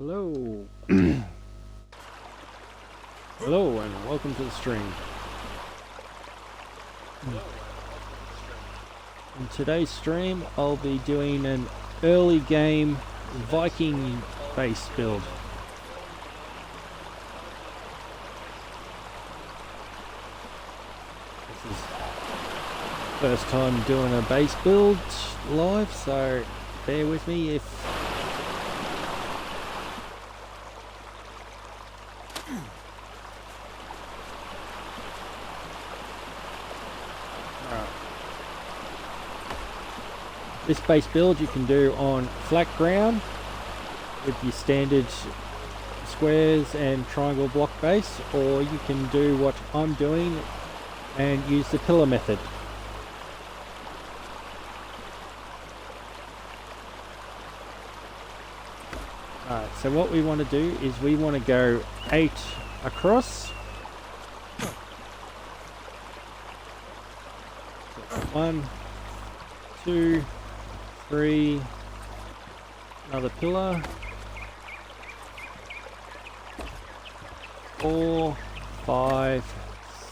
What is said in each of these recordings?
Hello. Hello and welcome to the stream. In today's stream I'll be doing an early game Viking base build. This is first time doing a base build live, so bear with me if this base build you can do on flat ground with your standard squares and triangle block base, or you can do what I'm doing and use the pillar method. Alright, so what we want to do is we want to go 8 across. 1, 2, 3, another pillar, 4, 5,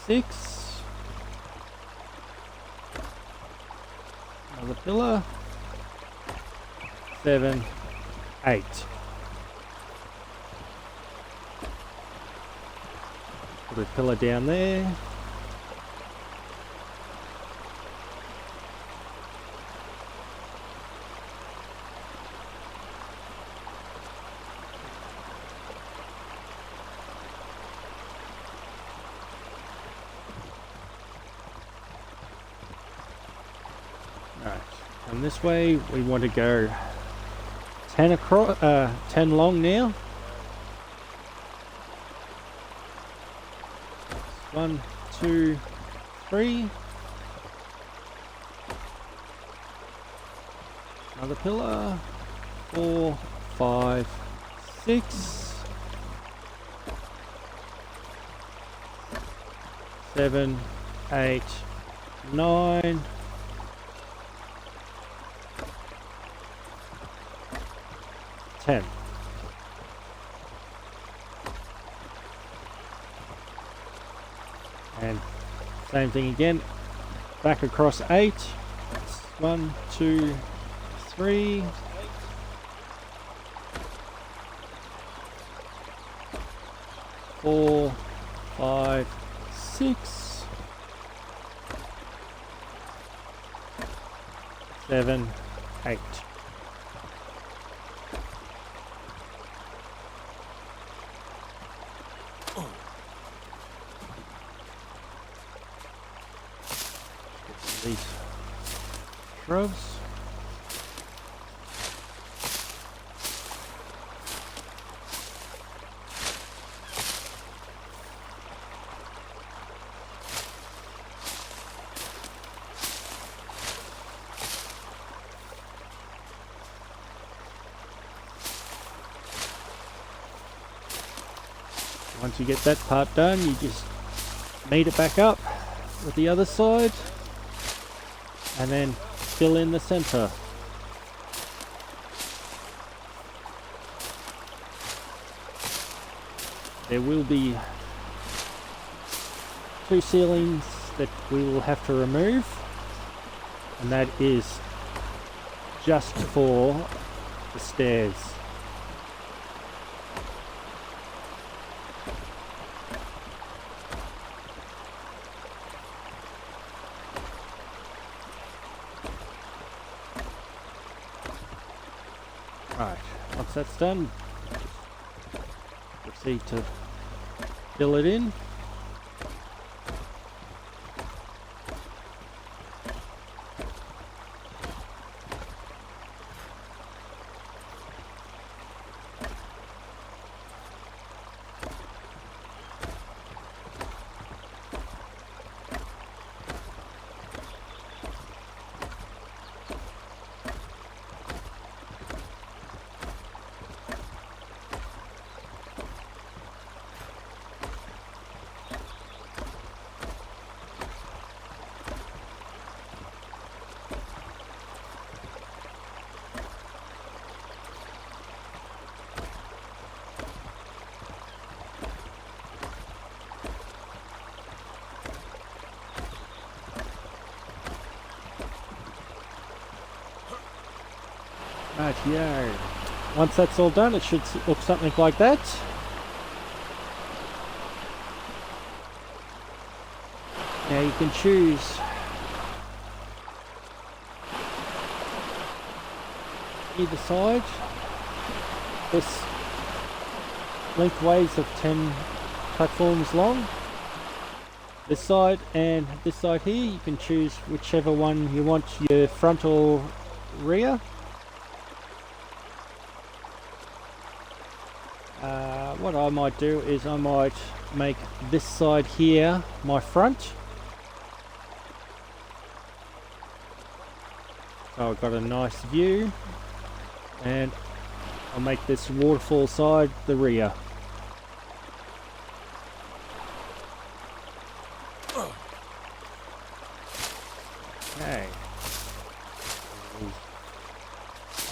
6, another pillar, 7, 8. Put a pillar down there. And this way we want to go 10 across, 10 long now. 1, 2, 3. Another pillar. 4, 5, 6, 7, 8, 9. 10. And same thing again, back across 8. 1, 2, 3. 4, 5, 6. 7, 8. These shrubs. Once you get that part done, you just meet it back up with the other side. And then fill in the center. There will be 2 ceilings that we will have to remove, and that is just for the stairs. Right, once that's done, proceed to fill it in. Right, yeah. Once that's all done, it should look something like that. Now you can choose either side. This lengthways of 10 platforms long. This side and this side here, you can choose whichever one you want, your front or rear. What I might do is I might make this side here my front. So I've got a nice view, and I'll make this waterfall side the rear. Okay.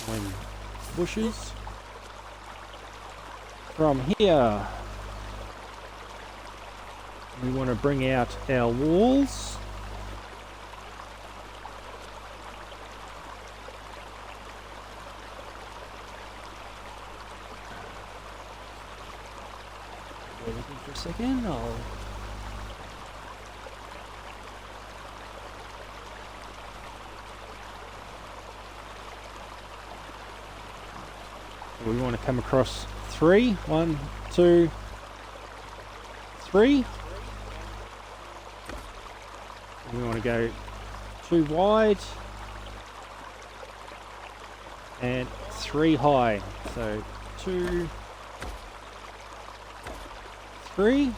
When bushes. From here, we want to bring out our walls. Bear with me for a second. We want to come across 3. 1, 2, 3. We want to go 2 wide and 3 high. So 2, 3.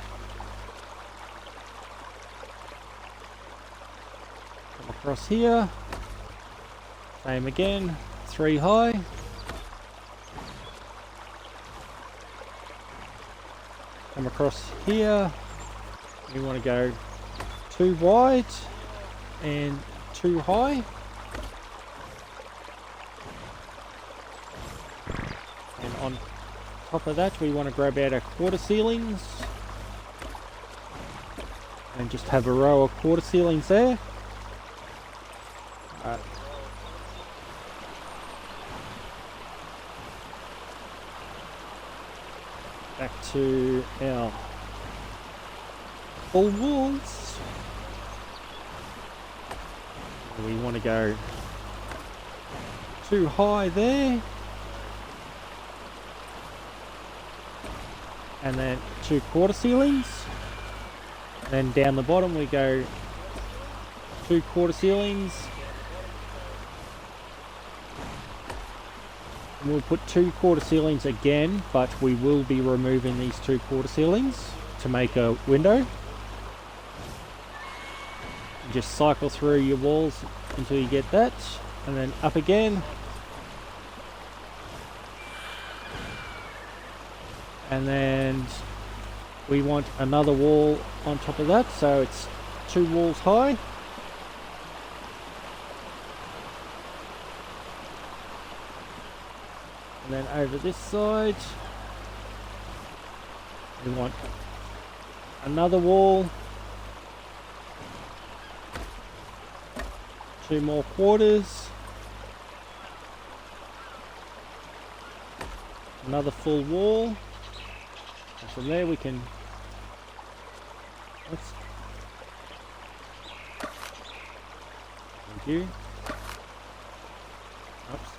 Come across here. Same again. 3 high. Come across here, we want to go 2 wide and 2 high, and on top of that we want to grab out our quarter ceilings and just have a row of quarter ceilings there. Back to our full walls. We want to go 2 high there, and then 2 quarter ceilings. And then down the bottom we go 2 quarter ceilings. And we'll put 2 quarter ceilings again, but we will be removing these 2 quarter ceilings to make a window. Just cycle through your walls until you get that, and then up again. And then we want another wall on top of that, so it's 2 walls high. And then over this side, we want another wall, 2 more quarters, another full wall, and from there we can, oops, thank you, oops.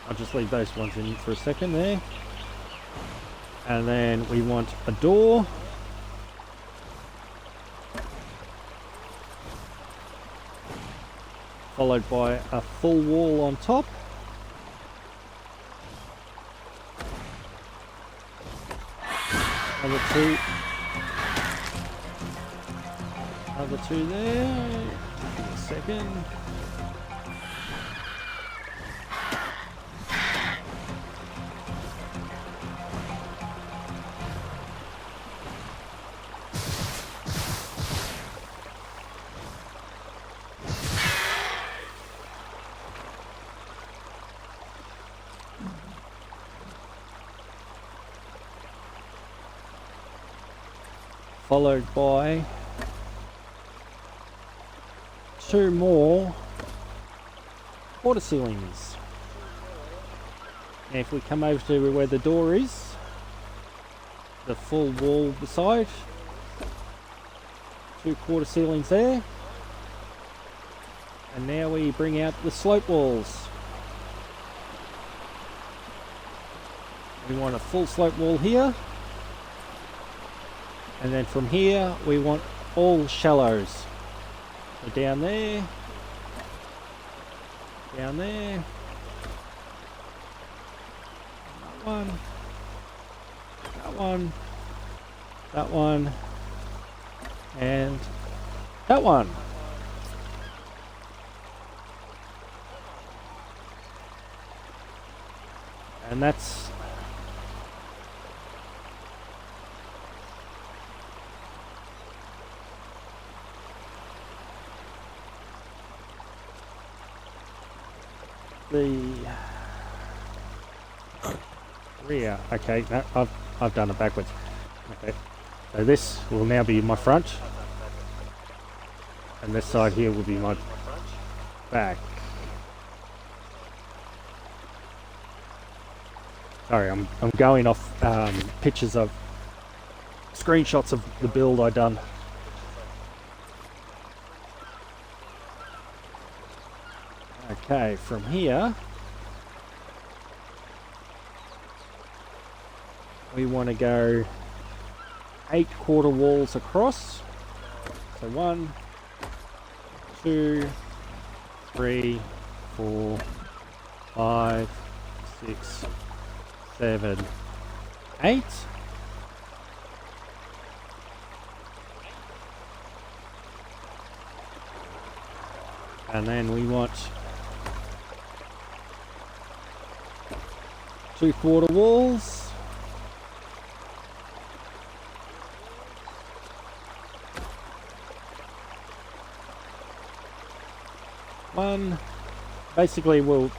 I'll just leave those ones in for a second there. And then we want a door. Followed by a full wall on top. Another 2. Another 2 there. Give me a second. followed by 2 more water ceilings. Now if we come over to where the door is, the full wall beside, 2 quarter ceilings there, and now we bring out the slope walls. We want a full slope wall here, and then from here we want all shallows. So down there, that one, and that one. And that's the rear. Okay, no, I've done it backwards. Okay, so this will now be my front, and this side here will be my back. Sorry, I'm going off pictures of screenshots of the build I done. Okay, from here we want to go 8 quarter walls across. So 1, 2, 3, 4, 5, 6, 7, 8. And then we want 2 quarter walls. One. Basically we'll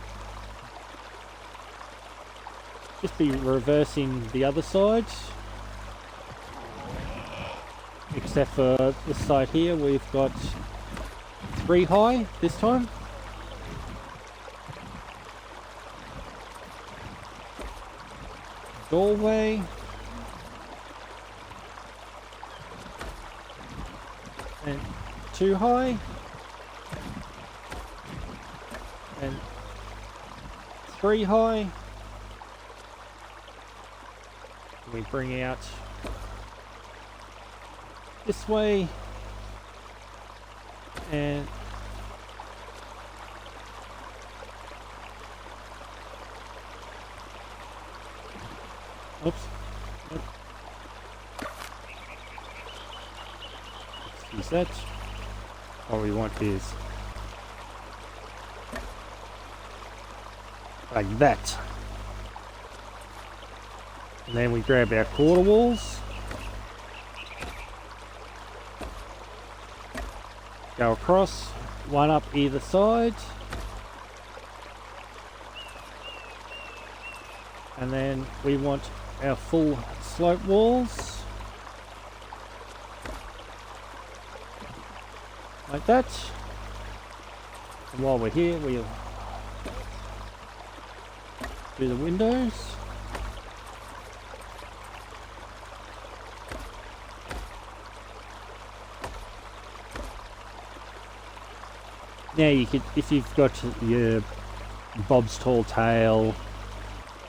just be reversing the other side, except for this side here we've got 3 high this time. Doorway. And 2 high. And 3 high. We bring out this way, and oops, nope. Let's use that. All we want is like that. And then we grab our quarter walls, go across, 1 up either side, and then we want our full slope walls, like that. And while we're here, we'll do the windows. Now you could, if you've got your Bob's Tall Tale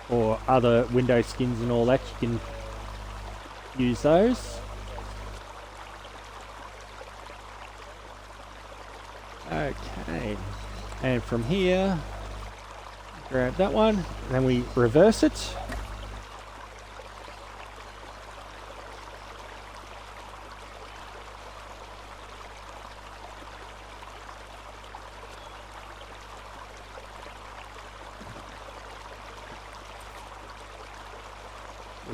or other window skins and all that, you can use those. Okay, and from here, grab that one, and then we reverse it.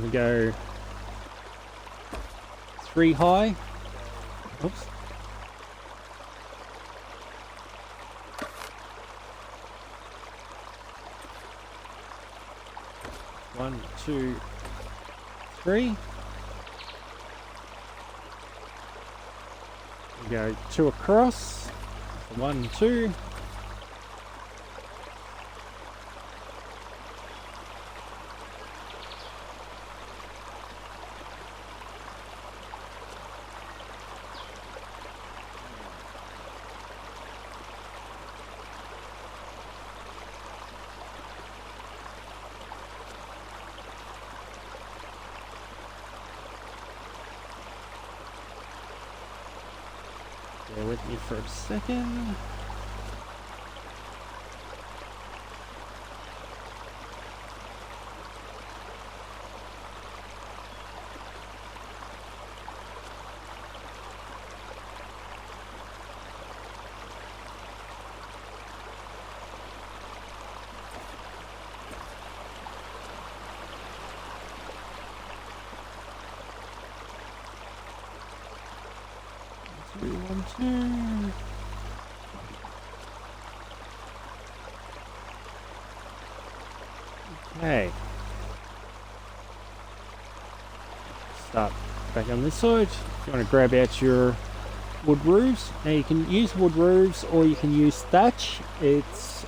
We go 3 high. Oops. One, two, three. We go 2 across, 1 and 2. Bear with me for a second. Three, 1, 2. Okay. Start back on this side. You want to grab out your wood roofs. Now you can use wood roofs or you can use thatch. It's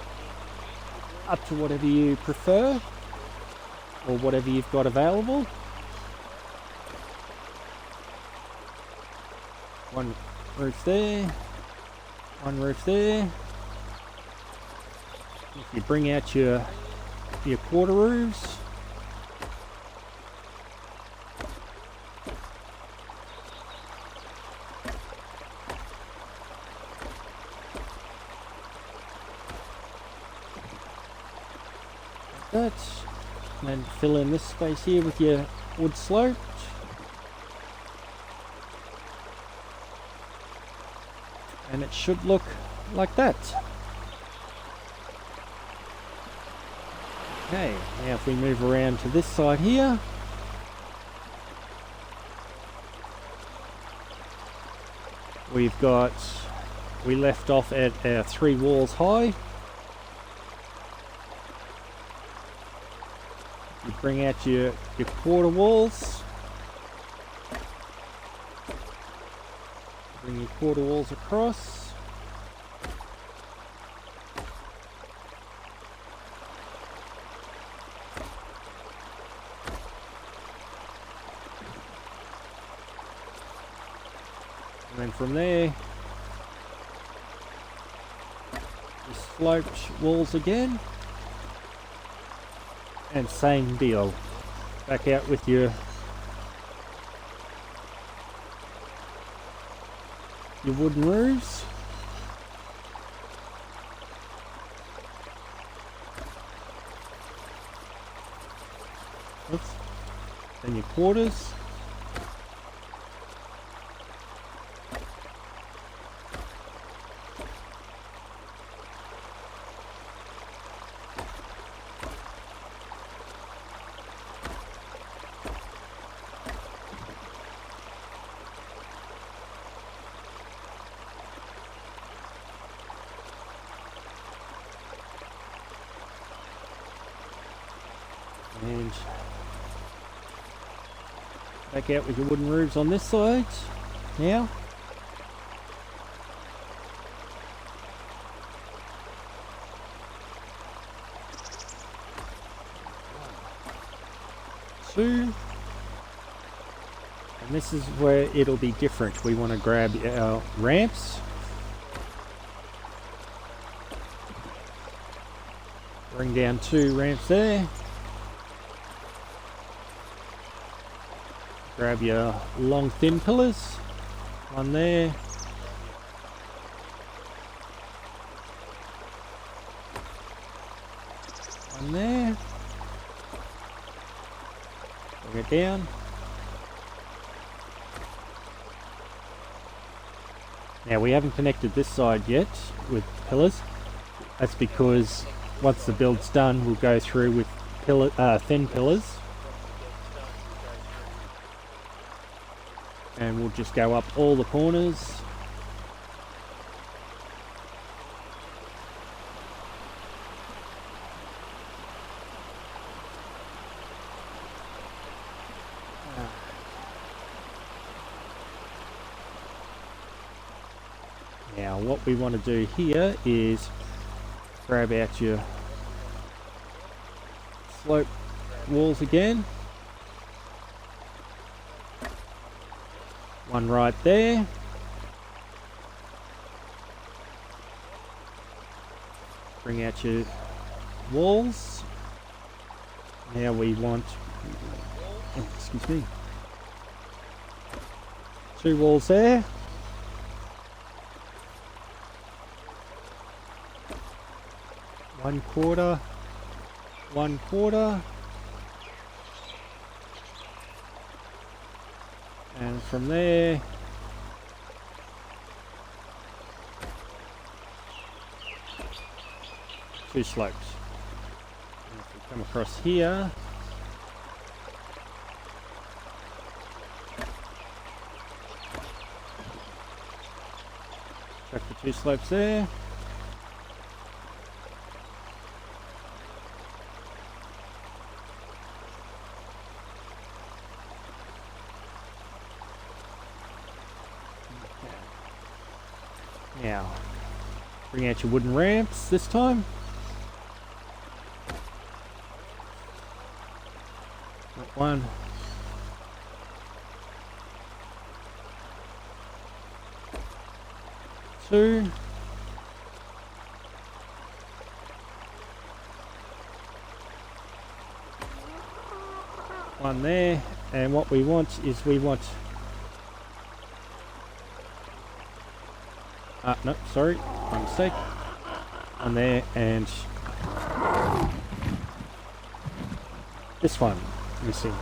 up to whatever you prefer or whatever you've got available. One roof there, one roof there. If you bring out your quarter roofs, like that, and then fill in this space here with your wood slope. And it should look like that. Okay, now if we move around to this side here, we left off at our 3 walls high. You bring out your quarter walls. Bring your quarter walls across. And then from there, you sloped walls again. And same deal. Back out with your wooden roofs. Oops. Then your quarters. And back out with your wooden roofs on this side now. Two. And this is where it'll be different. We want to grab our ramps. Bring down 2 ramps there. Grab your long thin pillars, 1 there, one there, bring it down. Now we haven't connected this side yet with pillars. That's because once the build's done, we'll go through with thin pillars. And we'll just go up all the corners. Now what we want to do here is grab out your slope walls again. One right there. Bring out your walls. Now we want, excuse me, 2 walls there. One quarter. And from there, two slopes. And if we come across here, chuck the 2 slopes there. Now, bring out your wooden ramps this time. One. Two. One there. And what we want is no, sorry, my mistake. One there, and this one missing.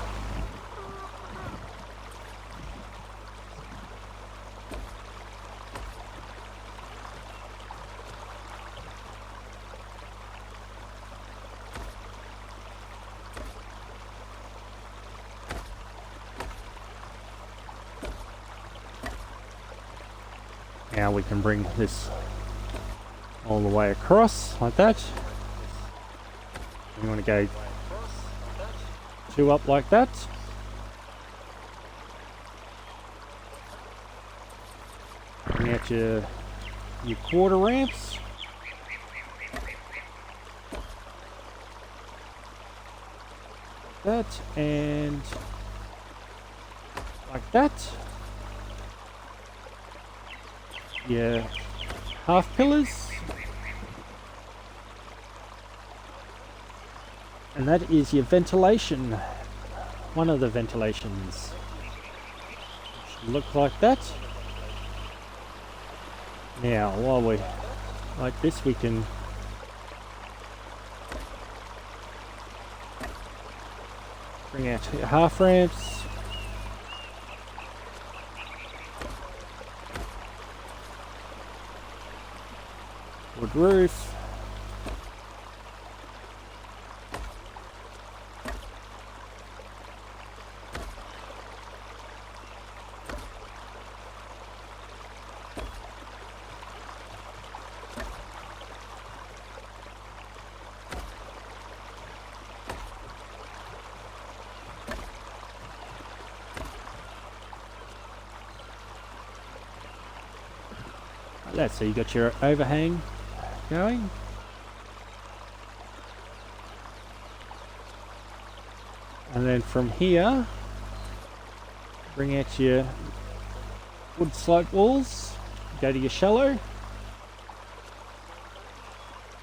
Now we can bring this all the way across like that. You want to go 2 up like that. Bring out your quarter ramps. That and like that. Your half pillars, and that is your ventilation, one of the ventilations. Should look like that. Now while we like this, we can bring out your half ramps. Wood roof. Like that, so you got your overhang going. And then from here, bring out your wood slope walls, go to your shallow.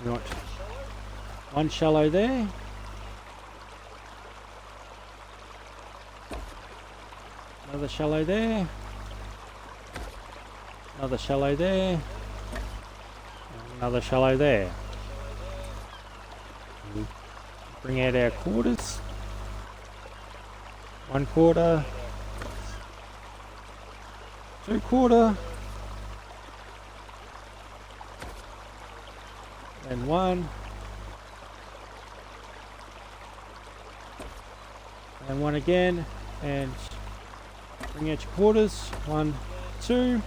You want one shallow there. Another shallow there. Another shallow there. Another shallow there. And bring out our quarters. 1 quarter. 2 quarter. And 1. And 1 again. And bring out your quarters. 1, 2.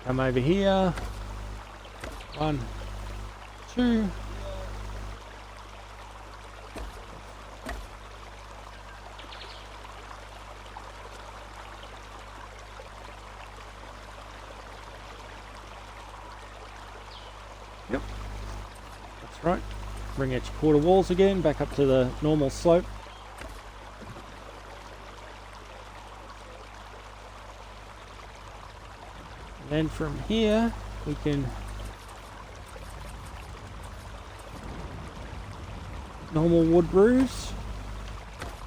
Come over here. 1, 2. Right, bring out your quarter walls again, back up to the normal slope. And then from here, we can normal wood roofs.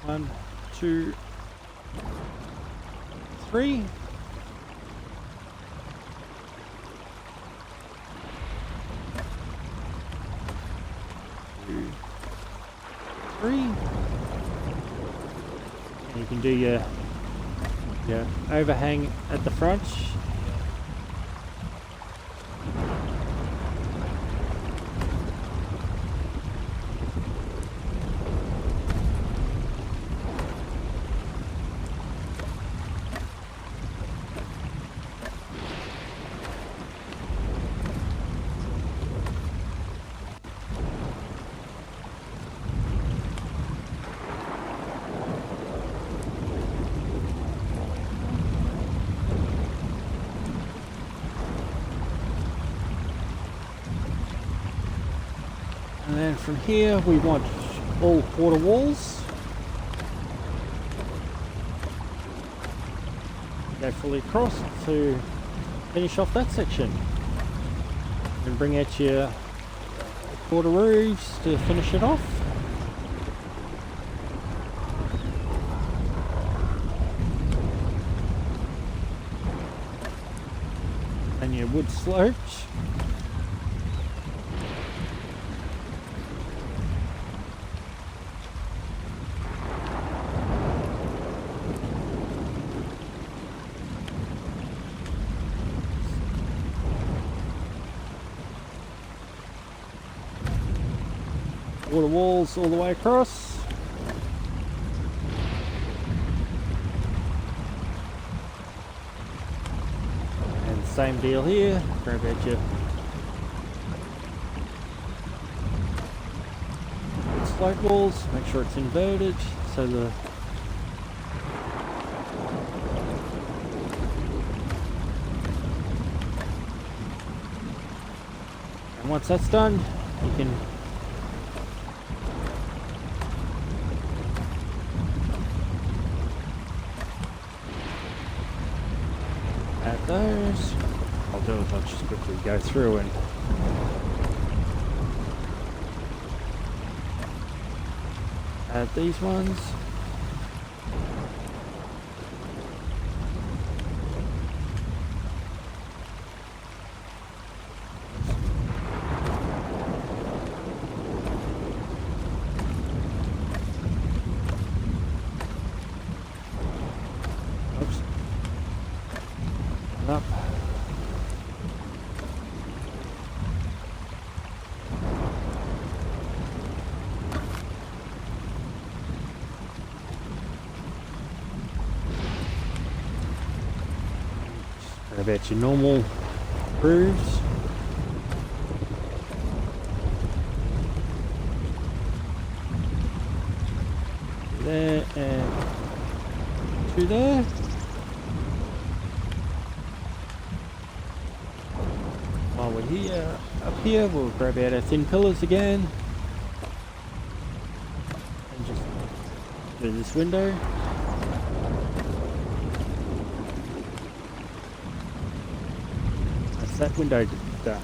1, 2, 3. 2, 3. And you can do your overhang at the front. And then from here we want all quarter walls. Go fully across to finish off that section. And bring out your quarter roofs to finish it off. And your wood slopes. Water walls all the way across. And same deal here. Grab out your slope walls, make sure it's inverted so the and once that's done, you can add those. I'll do it, I'll just quickly go through and add these ones. Oops. Up. Grab out your normal grooves. There and 2 there. While we're here, up here, we'll grab out our thin pillars again. And just do this window. That's that window done.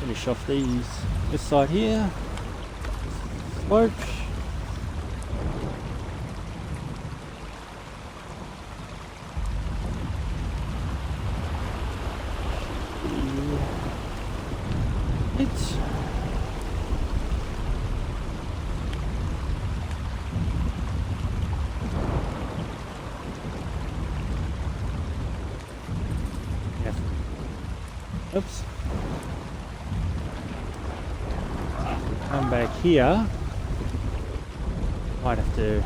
Finish off this side here. Slope. It's oops. Come back here. Might have to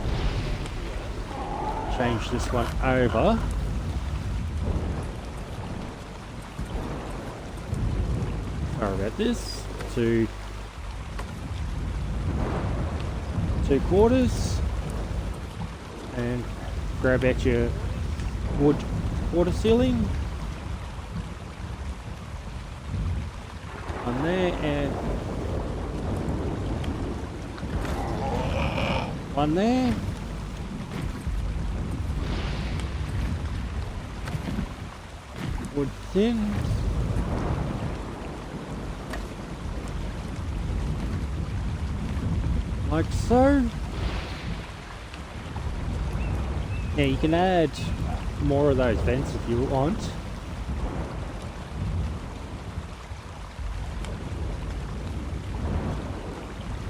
change this one over. Sorry about this. To 2/4. and grab out your wood water ceiling. One there and one there. Wood thin. Like so. Now you can add more of those vents if you want.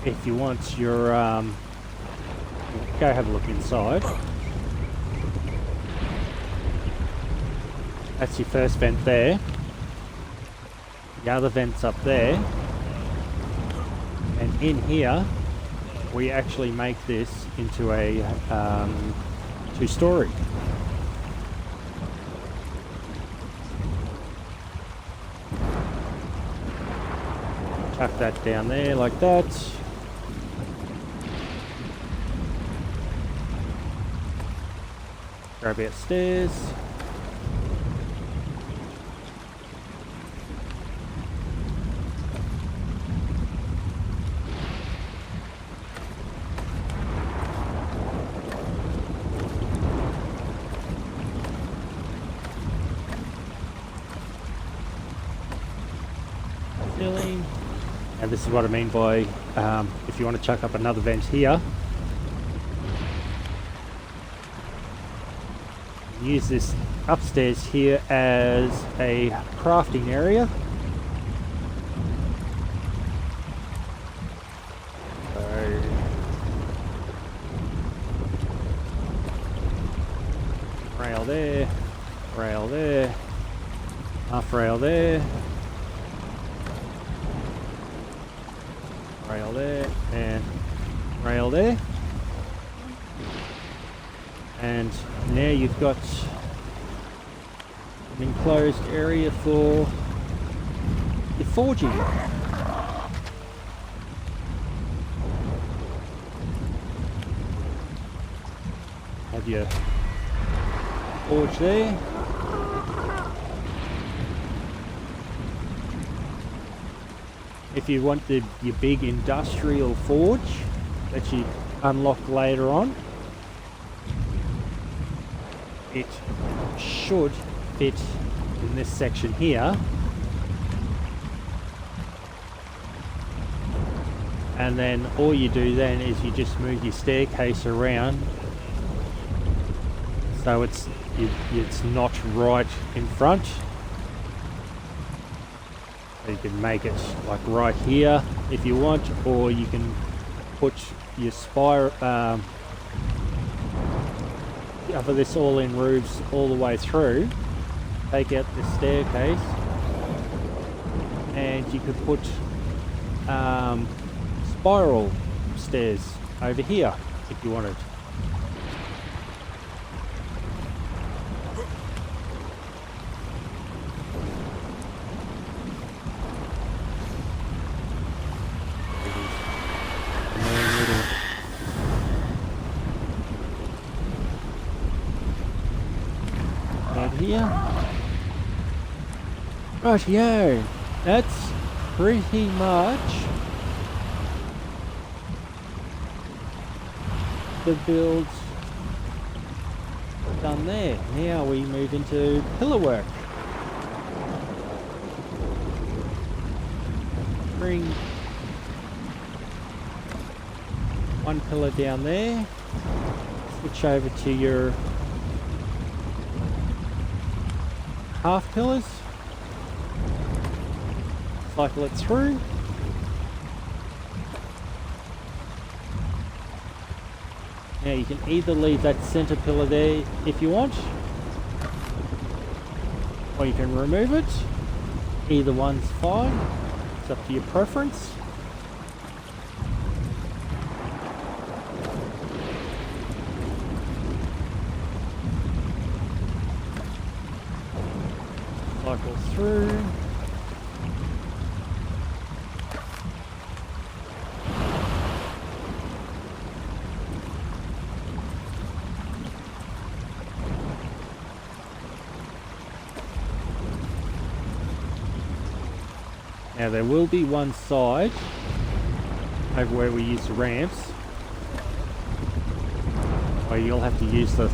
If you want your, go have a look inside. That's your first vent there. The other vent's up there. And in here, we actually make this into a two-story. Tuck that down there like that. Grab out stairs. Ceiling. And this is what I mean by if you want to chuck up another vent here. Use this upstairs here as a crafting area. So rail there, half rail there, rail there, and rail there. And now you've got an enclosed area for your forging. Have your forge there. If you want your big industrial forge that you unlock later on, it should fit in this section here, and then all you do then is you just move your staircase around so it's not right in front. So you can make it like right here if you want, or you can put your spire for this all-in roofs all the way through. Take out the staircase, and you could put spiral stairs over here if you wanted. Here. Rightio, that's pretty much the build done there. Now we move into pillar work. Bring one pillar down there, switch over to your half pillars, cycle it through. Now you can either leave that center pillar there if you want, or you can remove it. Either one's fine, it's up to your preference. Cycle through. Now there will be one side over where we use the ramps where you'll have to use the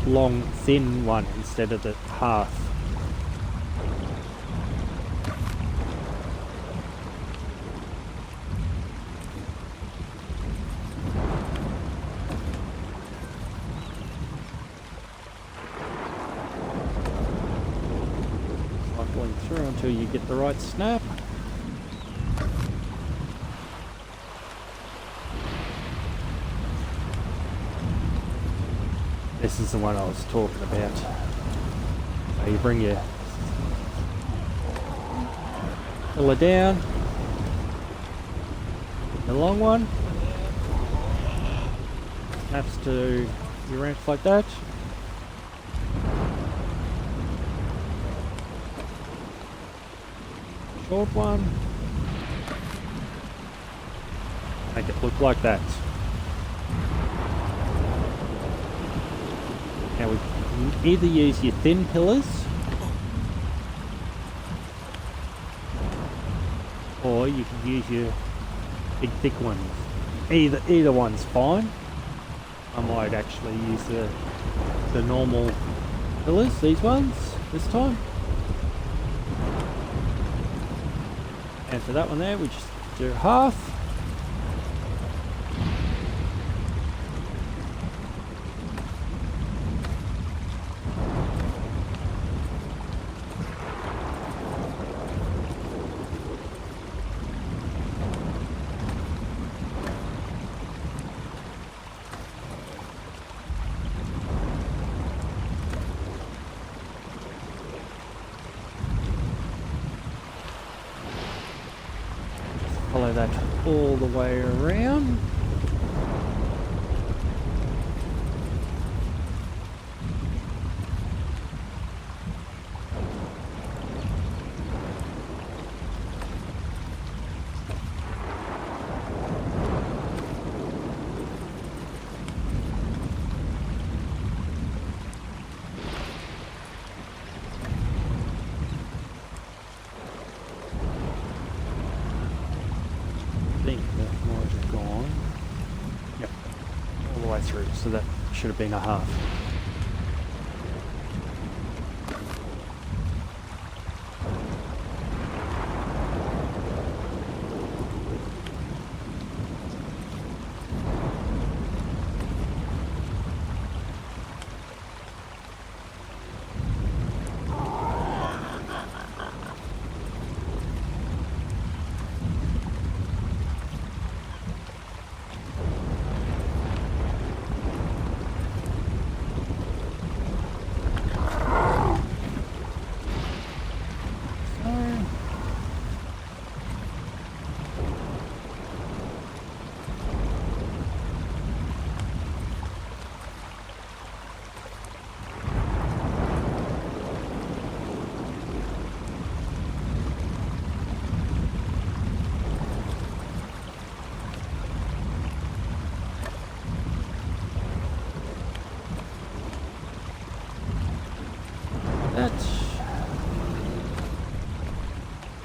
long thin one instead of the half. Cycling through until you get the right snap. This is the one I was talking about. So you bring your pillar down, the long one, snaps to your ramps like that. Short one, make it look like that. Now we can either use your thin pillars or you can use your big thick ones. Either one's fine. I might actually use the normal pillars, these ones, this time. And for that one there, we just do half. Follow that all the way around. I think that might have gone. Yep, all the way through, so that should have been a half.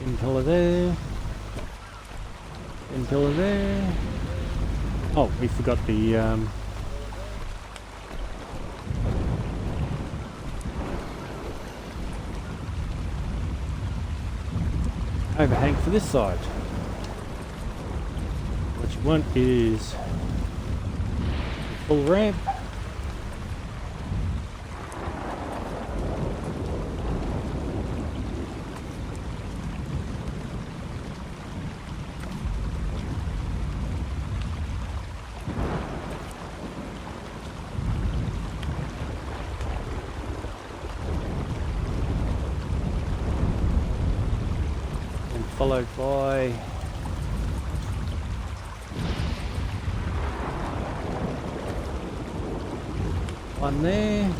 Pin pillar there. Pin pillar there. Oh, we forgot the overhang for this side. What you want is full ramp. Followed by one there,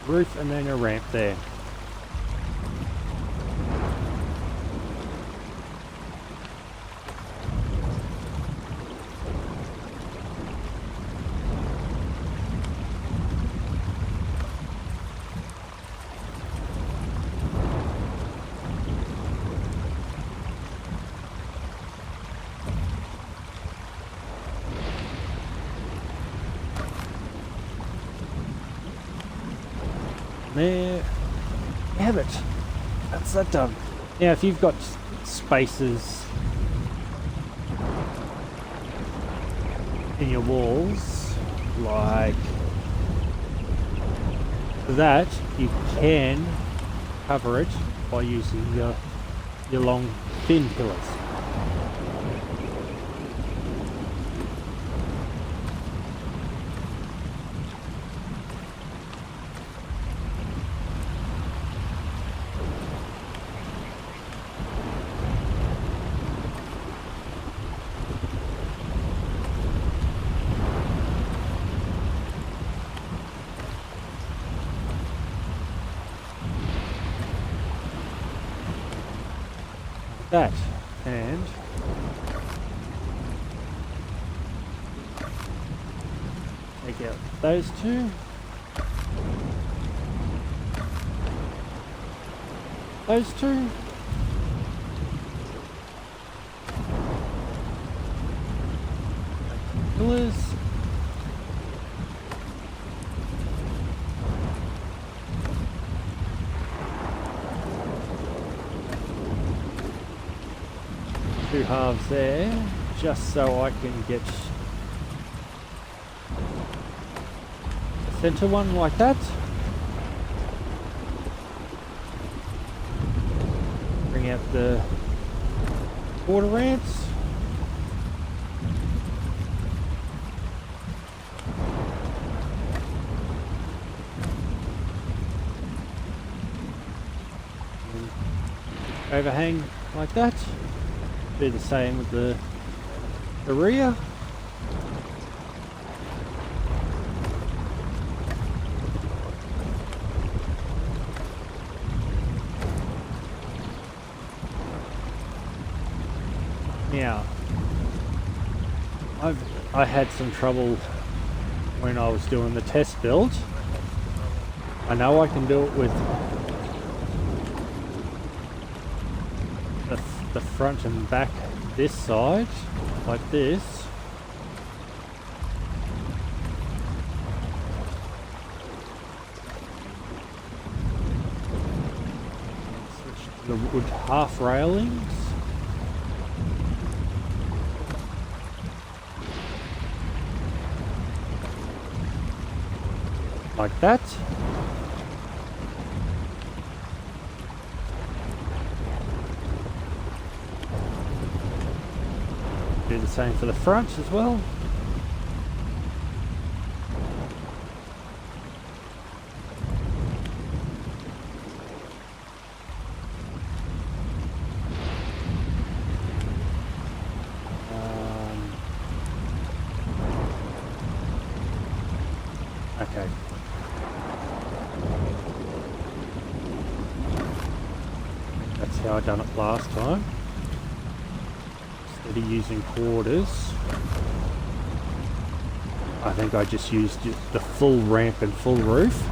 roof, and then a ramp there. There. You have it. That's that done. Now, if you've got spaces in your walls, like that, you can cover it by using your long, thin pillars. That, and take out those two, those two, pillars, two halves there, just so I can get the center one like that. Bring out the border ramps. And overhang like that. Do the same with the rear. Now, I had some trouble when I was doing the test build. I know I can do it with the front and back this side, like this. Switch to the wood half railings. Like that. Do the same for the front as well. Okay. That's how I done it last time. Instead of using quarters, I think I just used the full ramp and full roof.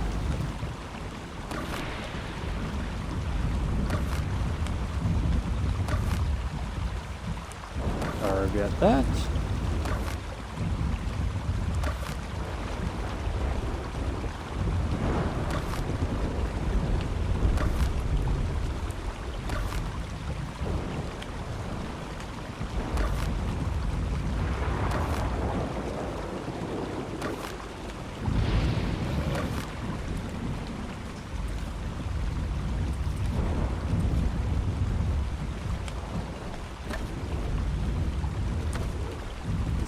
Sorry about that.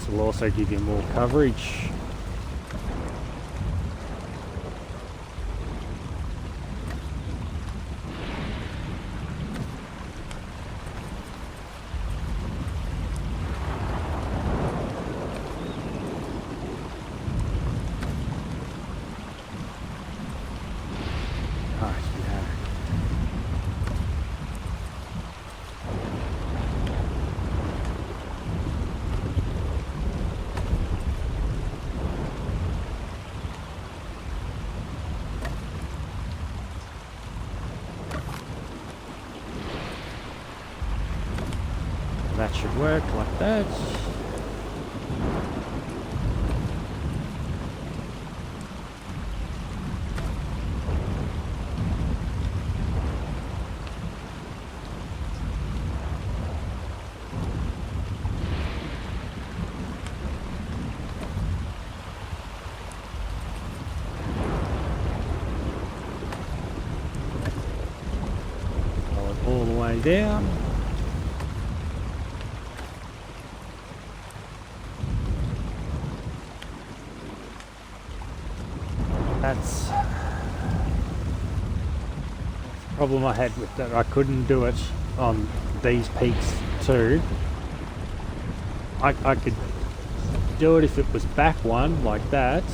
Will also give you more coverage. That should work like that. way down. That's the problem I had with that. I couldn't do it on these peaks too. I could do it if it was back one like that.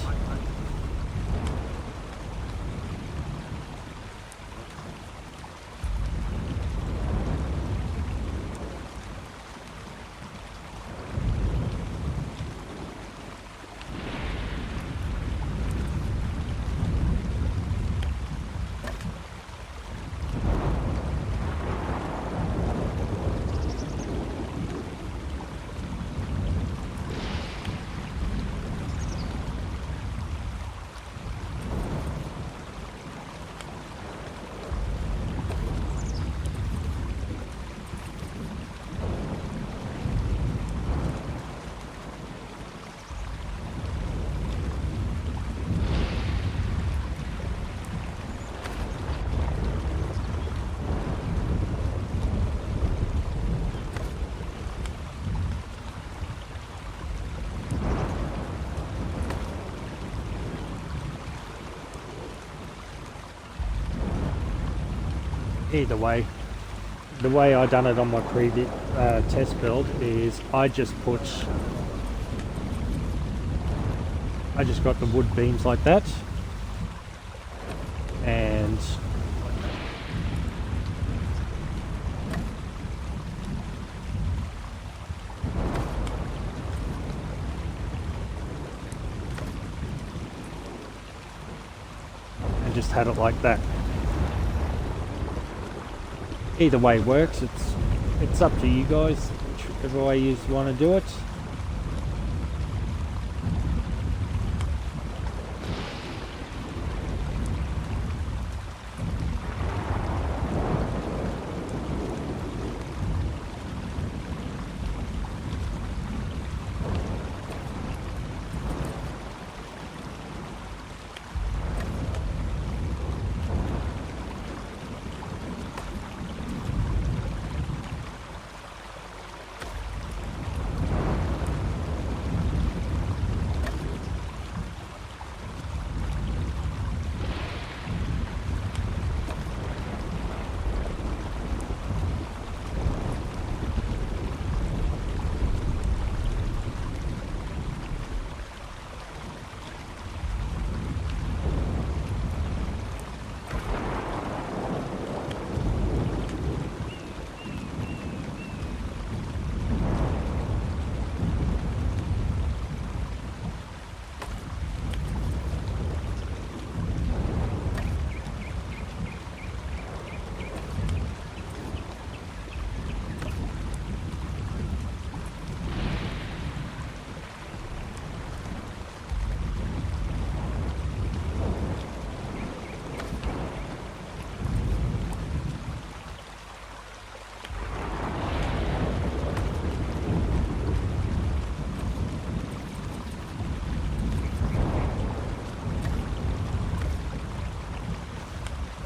Either way, the way I done it on my previous test build is I just got the wood beams like that, and just had it like that. Either way works. It's up to you guys, whichever way you want to do it.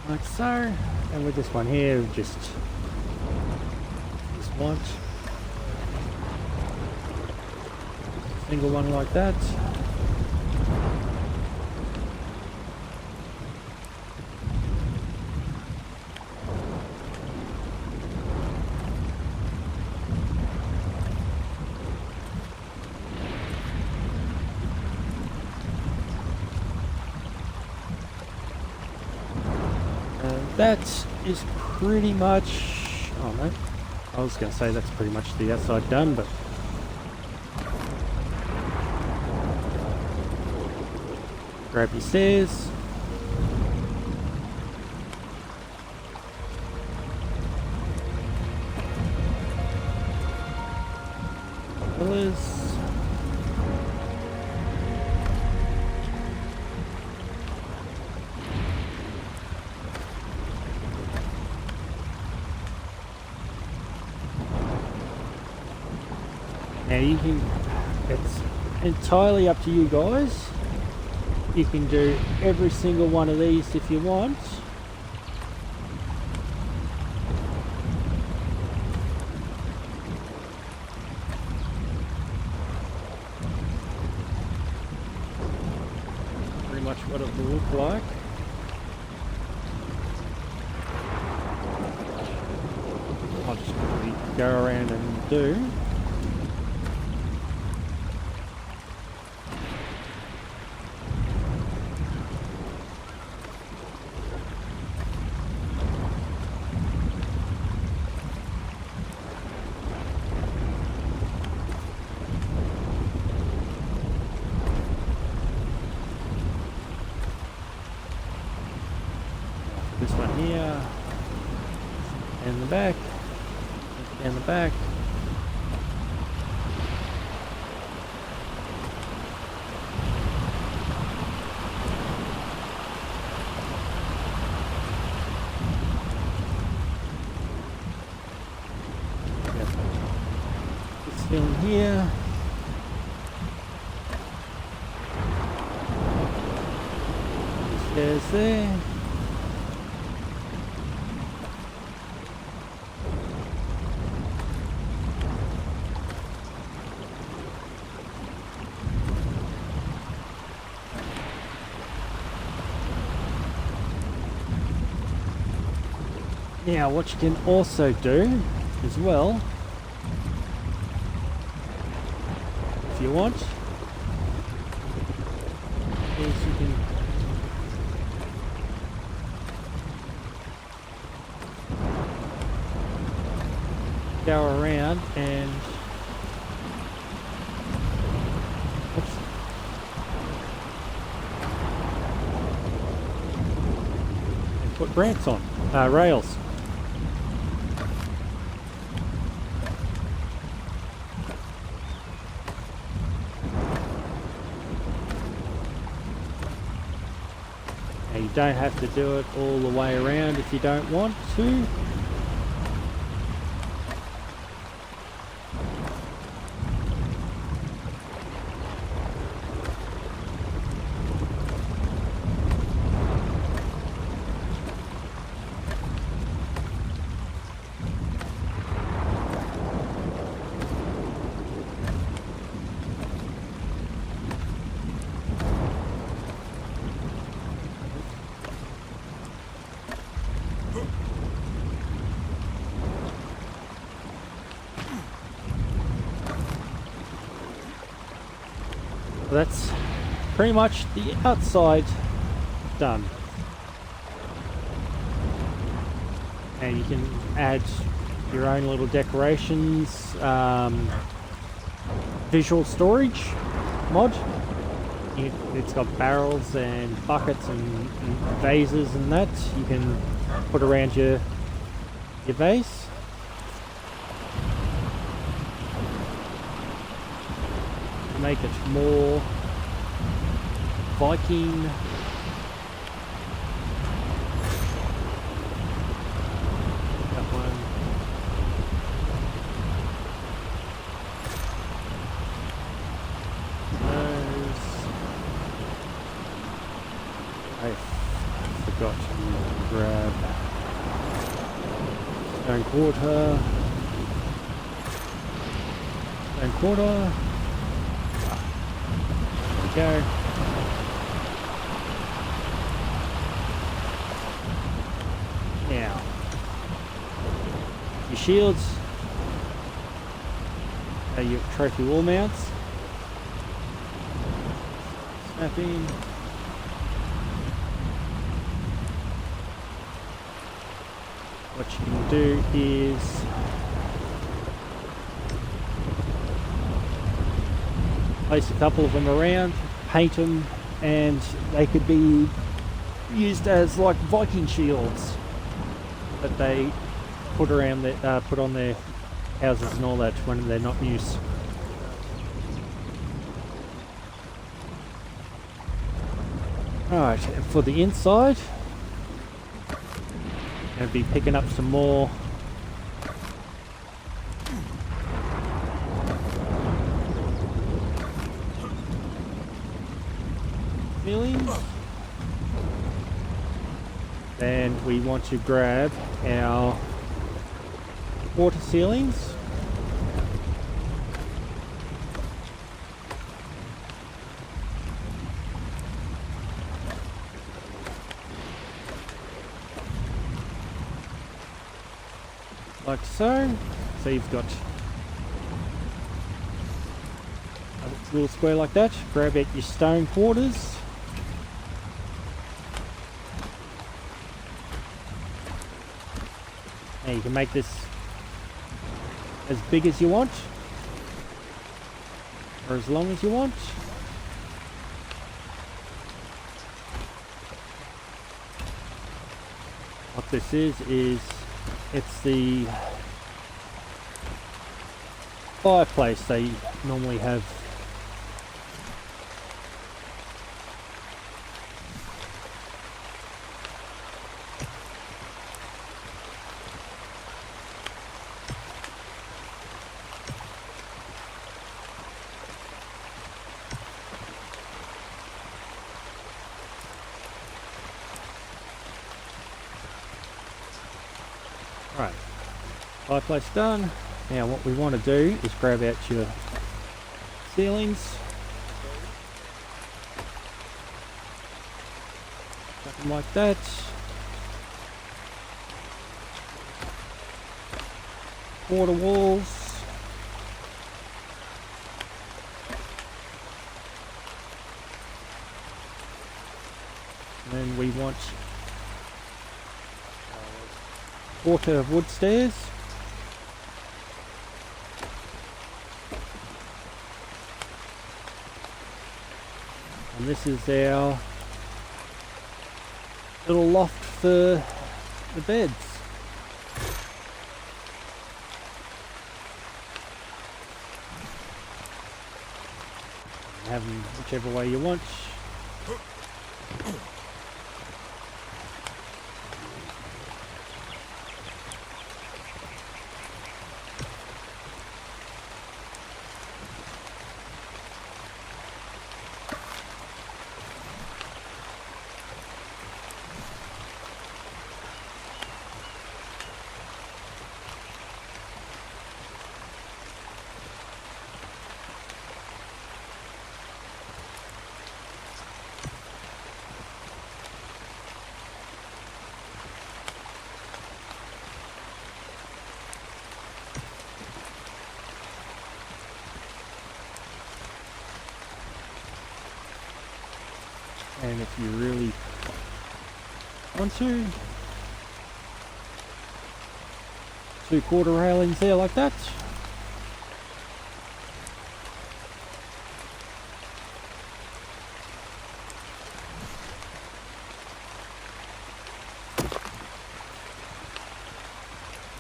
Like so, and with this one here, just want single one like that. That is pretty much, oh no, I was going to say that's pretty much the outside done, but grab your stairs, pillars, now you can, it's entirely up to you guys. You can do every single one of these if you want. much what it will look like. I'll just quickly go around and do. This one here, and the back, and the back. Yep. This thing here. There's there. Now, what you can also do as well, if you want, is you can go around and put ramps on, rails. Now you don't have to do it all the way around if you don't want to. That's pretty much the outside done. And you can add your own little decorations, visual storage mod. It's got barrels and buckets and vases and that you can put around your vase. Make it more Viking. That one. Those. I forgot to grab stone quarter. Stone quarter. Go. Now, your shields are your trophy wall mounts. Snap in. What you can do is place a couple of them around, paint them, and they could be used as like Viking shields that they put around their, put on their houses and all that when they're not in use. Alright, and for the inside, I'm going to be picking up some more ceilings. Then we want to grab our water ceilings. like so. So you've got a little square like that. Grab out your stone quarters. Now you can make this as big as you want, or as long as you want. What this is it's the fireplace they normally have. Right, fireplace done. Now what we want to do is grab out your ceilings, something like that. Quarter walls. And then we want quarter of wood stairs. And this is our little loft for the beds. Have them whichever way you want. And if you really want to, 2/4 railings there like that.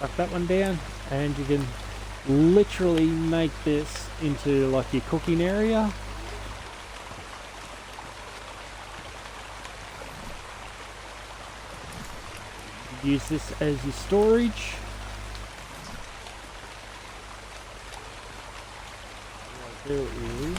Tuck that one down, and you can literally make this into like your cooking area. Use this as your storage. What I'll do is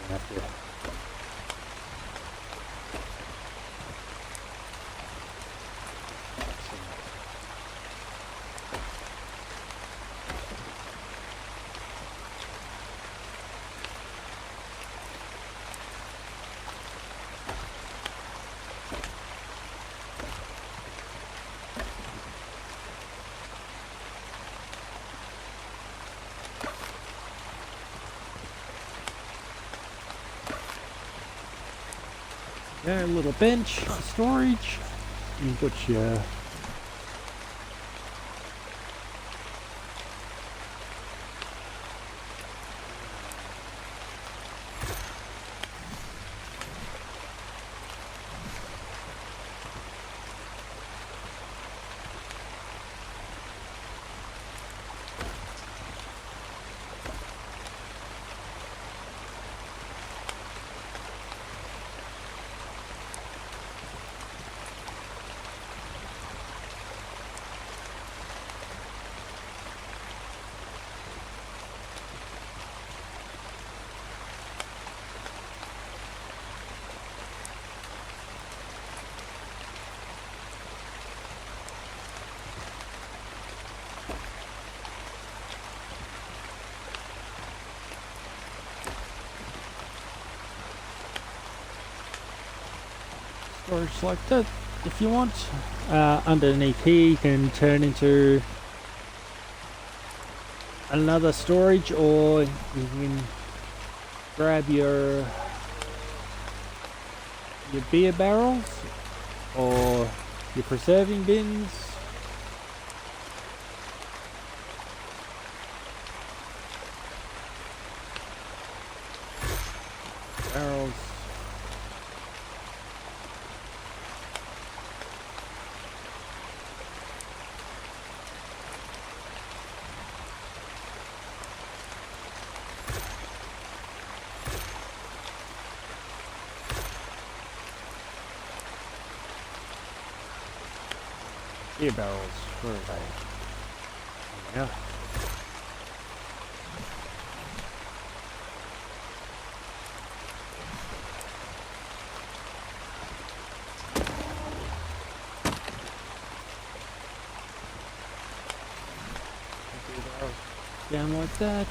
have to a little bench for storage. You put your storage like that if you want. Underneath here you can turn into another storage, or you can grab your beer barrels or your preserving bins. Barrels. Beer barrels, where are they? Yeah. Down like that.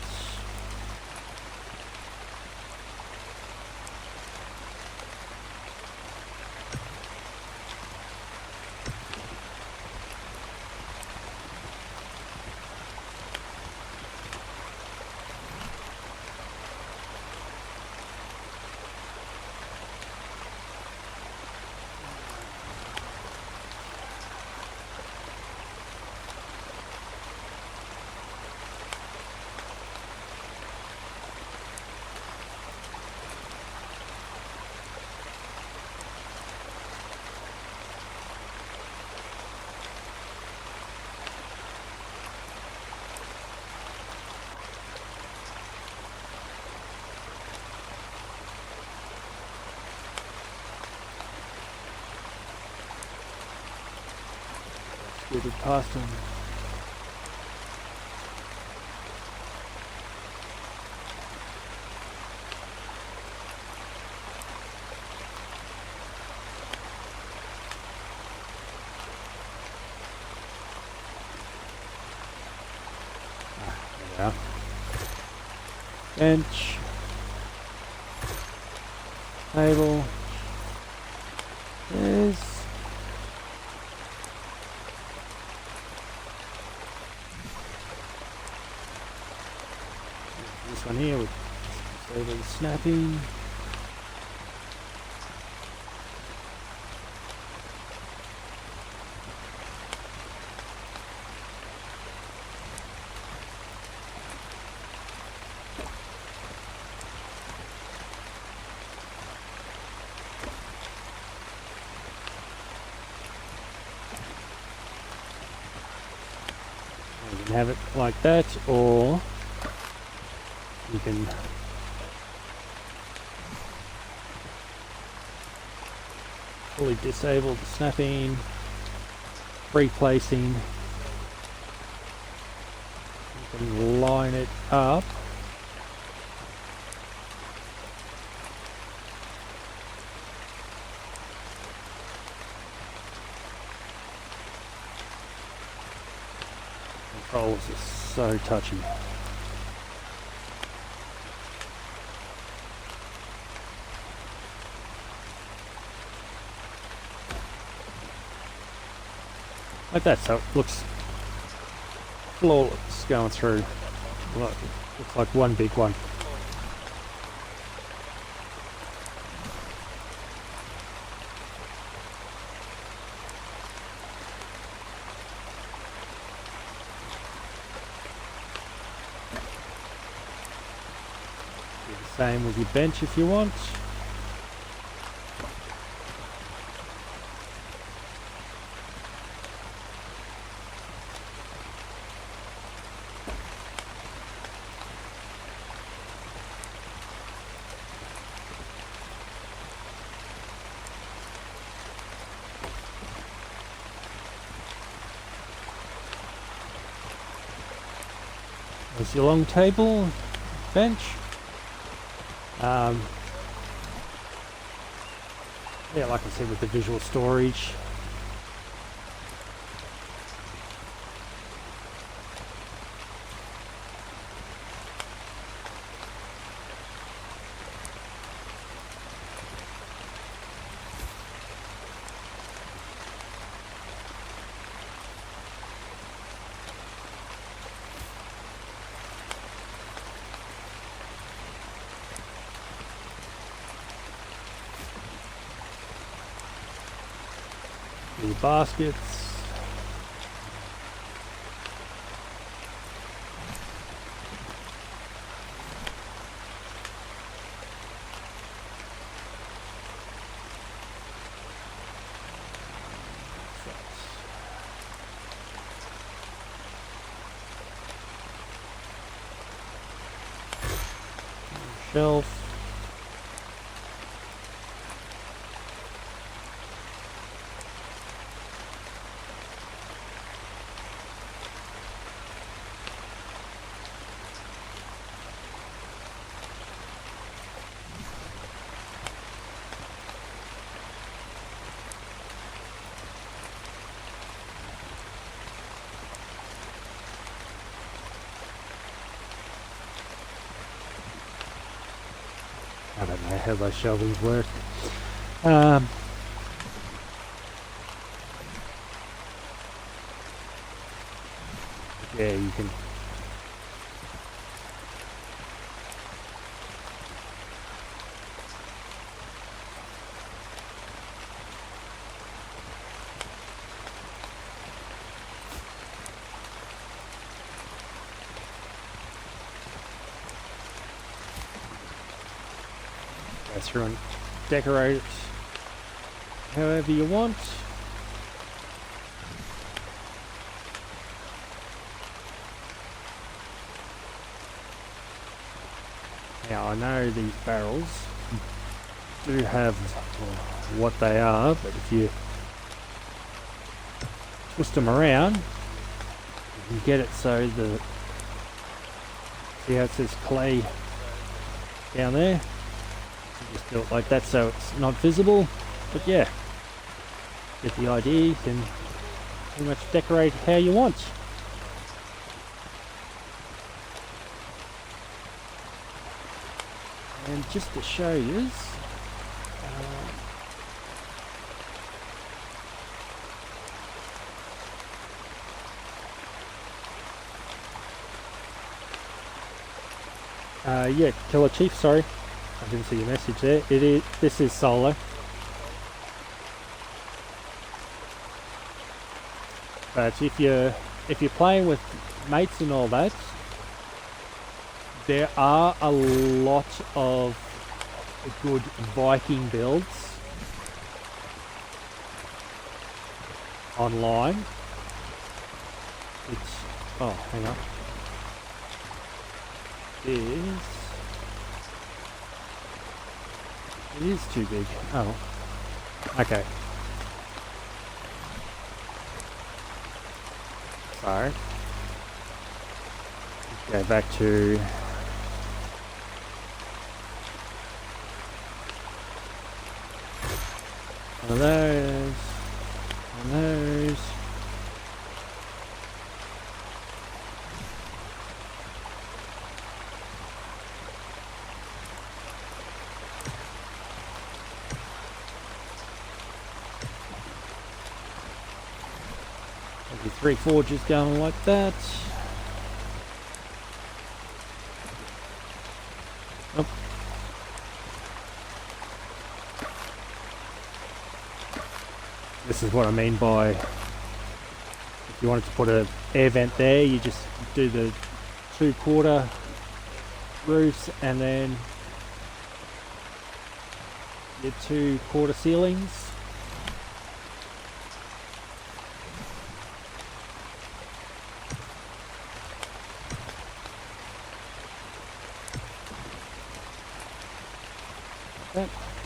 Scooted past them. There we are. Bench. Table. There's this one here with the snapping. You can have it like that, or you can fully disable the snapping, replacing. You can line it up. Controls are so touchy. Like that, so it looks flawless going through. Looks like one big one. Do the same with your bench if you want. There's your long table, bench. Yeah, like I said, with the visual storage. The baskets. Shelf. I don't know how those shovels work. Yeah, you can. Go through and decorate it however you want. Now I know these barrels do have what they are, but if you twist them around, you can get it so the, see how it says clay down there? You just do it like that so it's not visible, but yeah, get the idea. You can pretty much decorate how you want. And just to show you, yeah, Killer Chief, sorry, I didn't see your message there. It is. This is solo. But if you're playing with mates and all that, there are a lot of good Viking builds online. It's, oh, hang on. It is too big. Oh, okay. So, let's go back to one of those, one of those. Maybe 3 forges going like that. Oh. This is what I mean by, if you wanted to put an air vent there, you just do the 2/4 roofs and then your 2/4 ceilings.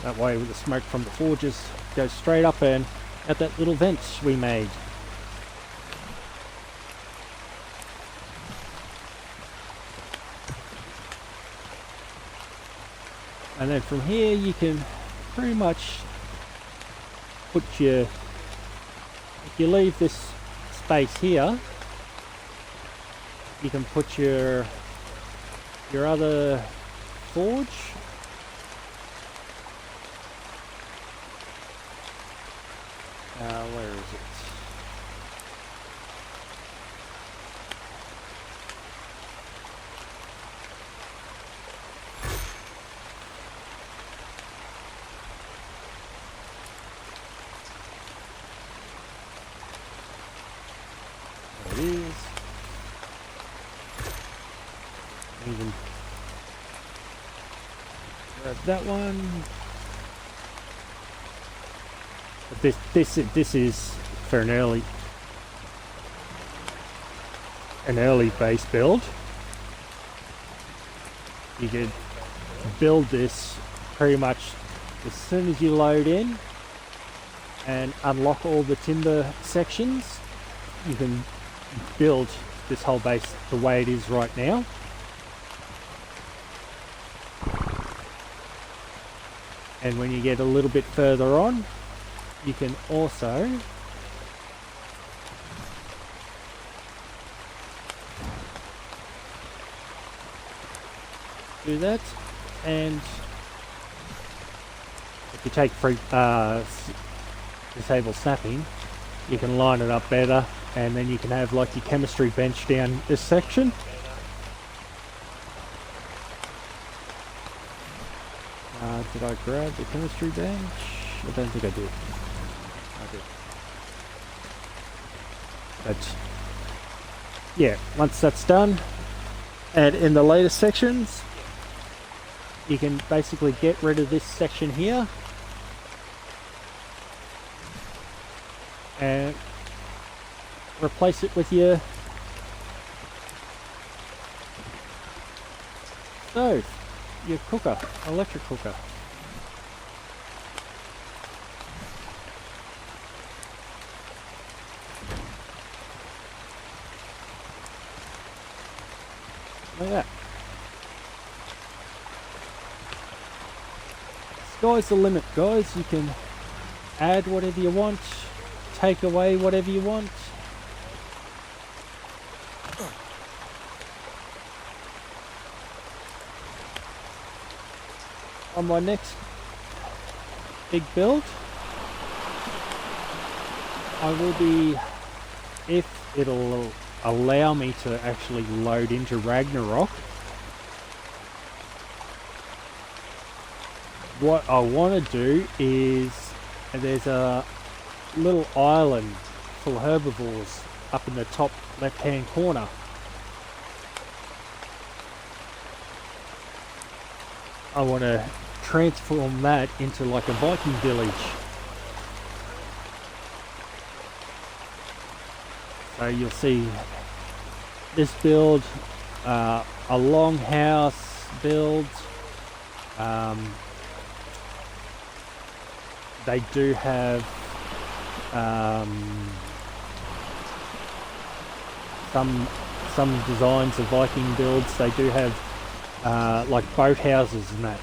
That way with the smoke from the forges goes straight up and at that little vent we made. And then from here you can pretty much put your, if you leave this space here, you can put your other forge. Where is it? it is. Even grab that one. But this is for an early base build. You could build this pretty much as soon as you load in and unlock all the timber sections. You can build this whole base the way it is right now. And when you get a little bit further on, you can also do that. And if you take disable snapping, you can line it up better, and then you can have like your chemistry bench down this section. Did I grab the chemistry bench? I don't think I did. I did. But yeah, once that's done, and in the later sections, you can basically get rid of this section here and replace it with your stove, your cooker, electric cooker. Like that. Sky's the limit, guys. You can add whatever you want, take away whatever you want. On my next big build, I will be, if it'll allow me to actually load into Ragnarok, what I want to do is, there's a little island full of herbivores up in the top left hand corner. I want to transform that into like a Viking village. So you'll see this build, a longhouse build. They do have some designs of Viking builds. They do have like boat houses and that.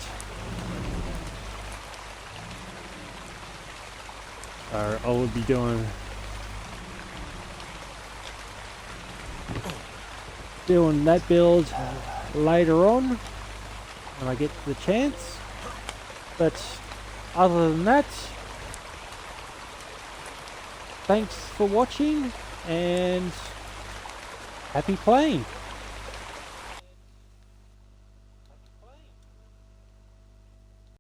So I will be doing that build later on when I get the chance. But other than that, thanks for watching and happy playing.